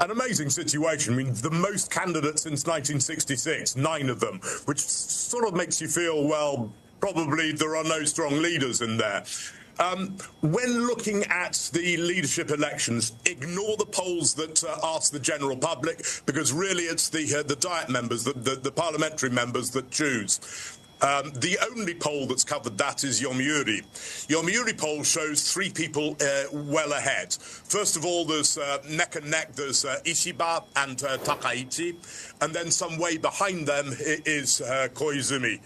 An amazing situation. I mean, the most candidates since 1966, 9 of them, which sort of makes you feel, well, probably there are no strong leaders in there. When looking at the leadership elections, ignore the polls that ask the general public, because really it's the Diet members, the parliamentary members that choose. The only poll that's covered that is Yomiuri. Yomiuri poll shows 3 people well ahead. First of all, there's neck and neck, there's Ishiba and Takaichi, and then some way behind them is Koizumi,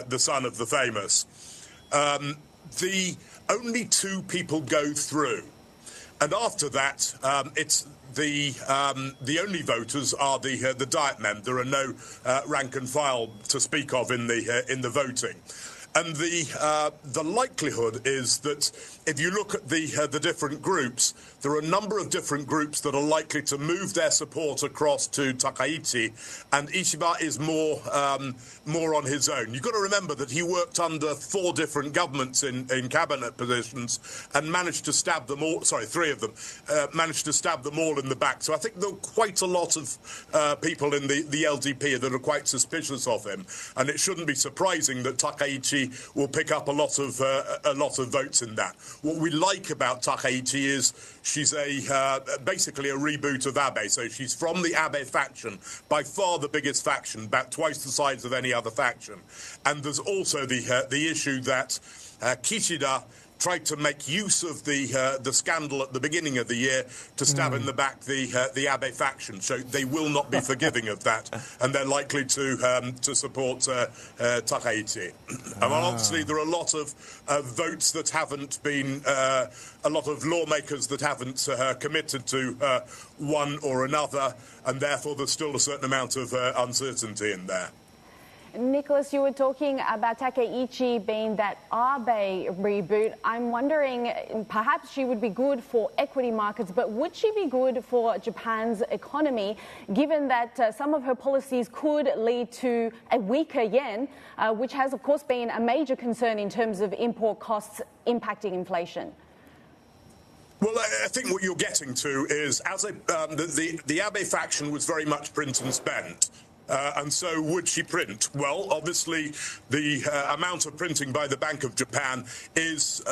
the son of the famous. The only 2 people go through, and after that, it's the only voters are the Diet men. There are no rank and file to speak of in the voting. And the likelihood is that if you look at the different groups, there are a number of different groups that are likely to move their support across to Takaichi, and Ishiba is more on his own. You've got to remember that he worked under 4 different governments in cabinet positions and managed to stab them all. Sorry, 3 of them managed to stab them all in the back. So I think there are quite a lot of people in the LDP that are quite suspicious of him, and it shouldn't be surprising that Takaichi will pick up a lot of votes in that. What we like about Takaichi is she's basically a reboot of Abe. So she's from the Abe faction, by far the biggest faction, about twice the size of any other faction. And there's also the issue that Kishida tried to make use of the scandal at the beginning of the year to stab in the back the Abe faction. So they will not be forgiving of that, and they're likely to support Takaichi. And obviously there are a lot of votes that haven't been, a lot of lawmakers that haven't committed to one or another, and therefore there's still a certain amount of uncertainty in there. Nicholas, you were talking about Takaichi being that Abe reboot. I'm wondering, perhaps she would be good for equity markets, but would she be good for Japan's economy, given that some of her policies could lead to a weaker yen, which has, of course, been a major concern in terms of import costs impacting inflation? Well, I think what you're getting to is, as the Abe faction was very much print and spend. And so would she print? Well, obviously, the amount of printing by the Bank of Japan is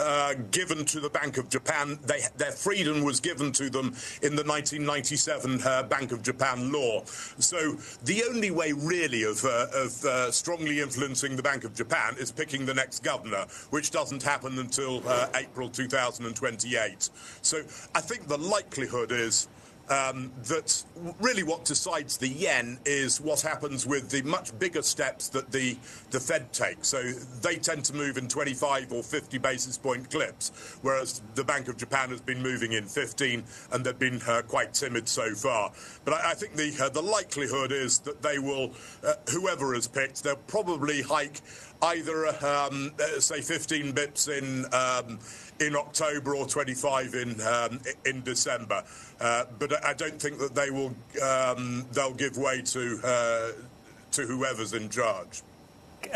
given to the Bank of Japan. Their freedom was given to them in the 1997 Bank of Japan law. So the only way, really, of strongly influencing the Bank of Japan is picking the next governor, which doesn't happen until April 2028. So I think the likelihood is that really what decides the yen is what happens with the much bigger steps that the Fed takes. So they tend to move in 25 or 50 basis point clips, whereas the Bank of Japan has been moving in 15, and they've been quite timid so far. But I think the likelihood is that they will, whoever is picked, they'll probably hike either, say, 15 bips in October or 25 in December. But I don't think that they will they'll give way to whoever's in charge.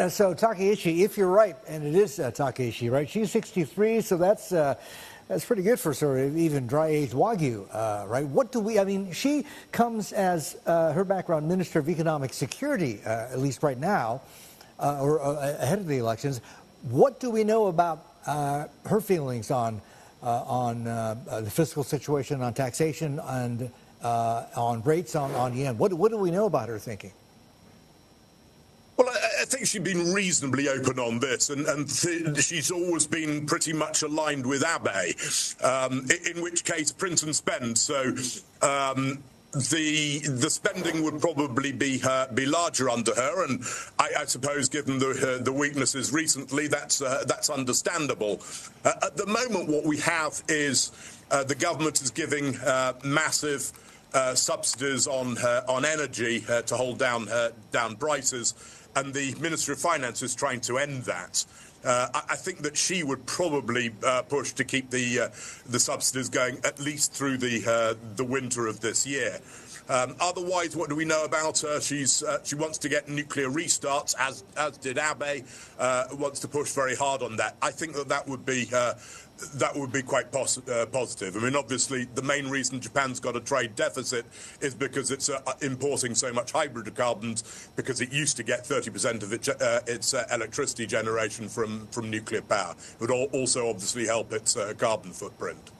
So Takaichi, if you're right, and it is Takaichi, right? She's 63, so that's pretty good for sort of even dry-aged Wagyu, right? What do we, I mean, she comes as her background Minister of Economic Security, at least right now, or ahead of the elections. What do we know about her feelings on the fiscal situation, on taxation, and on rates on yen? What do we know about her thinking? Well, I think she's been reasonably open on this, and she's always been pretty much aligned with Abe, in which case print and spend. So the spending would probably be larger under her, and I suppose, given the weaknesses recently, that's understandable. At the moment, what we have is the government is giving massive subsidies on energy to hold down prices, and the Ministry of Finance is trying to end that. I think that she would probably push to keep the subsidies going at least through the winter of this year. Otherwise, what do we know about her? She wants to get nuclear restarts, as did Abe. Wants to push very hard on that. I think that would be that would be quite positive. I mean, obviously, the main reason Japan's got a trade deficit is because it's importing so much hydrocarbons, because it used to get 30% of its electricity generation from nuclear power. It would also obviously help its carbon footprint.